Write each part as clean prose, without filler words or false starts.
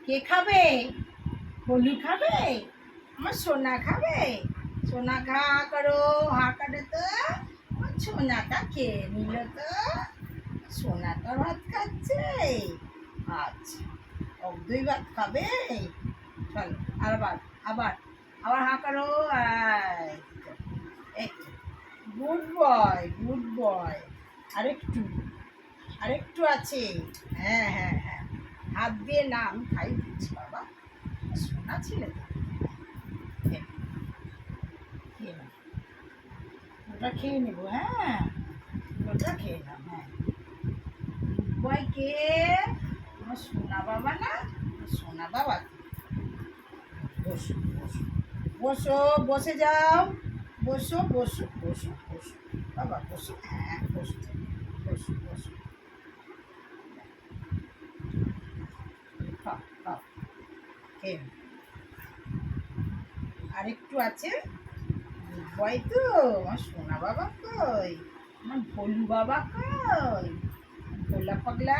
কে খাবে? বলু খাবে? আমার সোনা খাবে? সোনা খা করো, হা করে তো আমার সোনাটা খেয়ে নিল তো। সোনাটা ভাত খাচ্ছে। আচ্ছা, দুই ভাত খাবে। চলো আবার আবার আবার হা করো। Good boy, good boy. আরেকটু, আরেকটু আছে। হ্যাঁ হ্যাঁ হ্যাঁ, হাত দিয়ে না, আমি খাই দিচ্ছি বাবা। সোনা ছিলে তো। খেয়ে নাও, ওটা খেয়ে নেবো। হ্যাঁ, ওটা খেয়ে নাও। হ্যাঁ, বয় কে? আমার সোনা বাবা না? সোনা বাবা। বসো বসো বসো, বসে যাও। বসো বসো বসো বসো বাবা, বসো। হ্যাঁ বসো বসো বসো। খাও খাও, খেয়ে নাও। আরেকটু আছে। বয় তো, আমার সোনা বাবা কই? আমার ভোলু বাবা কই? ভোলা পাগলা,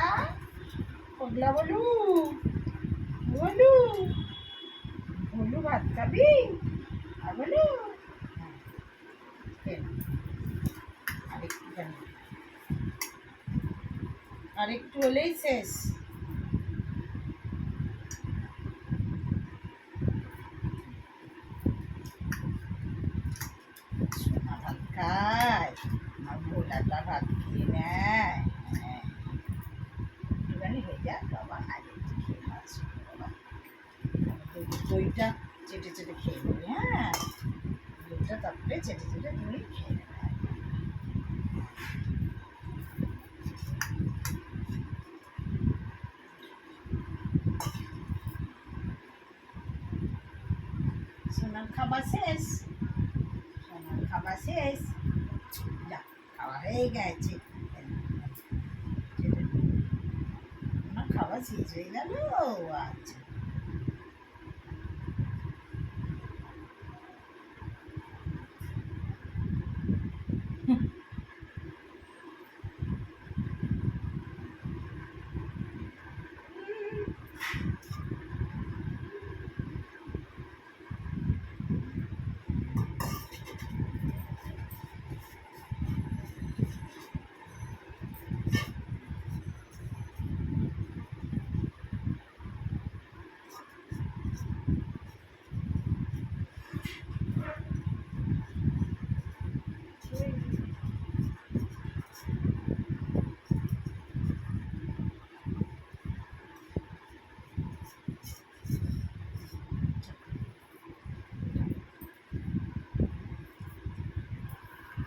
পাগলা বলু, বলু, ভোলু ভাত খাবি? আর বলু আরেকটু, আরেকটু হলেই শেষ। সোনা ভাত খায়, আমার ভোলাটা ভাত খেয়ে নেয়। হ্যাঁ, একটুখানি হয়ে যাক বাবা, আগে একটু খেয়ে নাও বাবা। দইটা চেটে চেটে খেয়ে নেবে। হ্যাঁ, দইটা তারপরে চেটে চেটে তুমি খেয়ে নেবে। সোনার খাবার শেষ, সোনার খাবার শেষ। যা, খাওয়া হয়ে গেছে। আমার খাবার শেষ হয়ে গেল। আচ্ছা।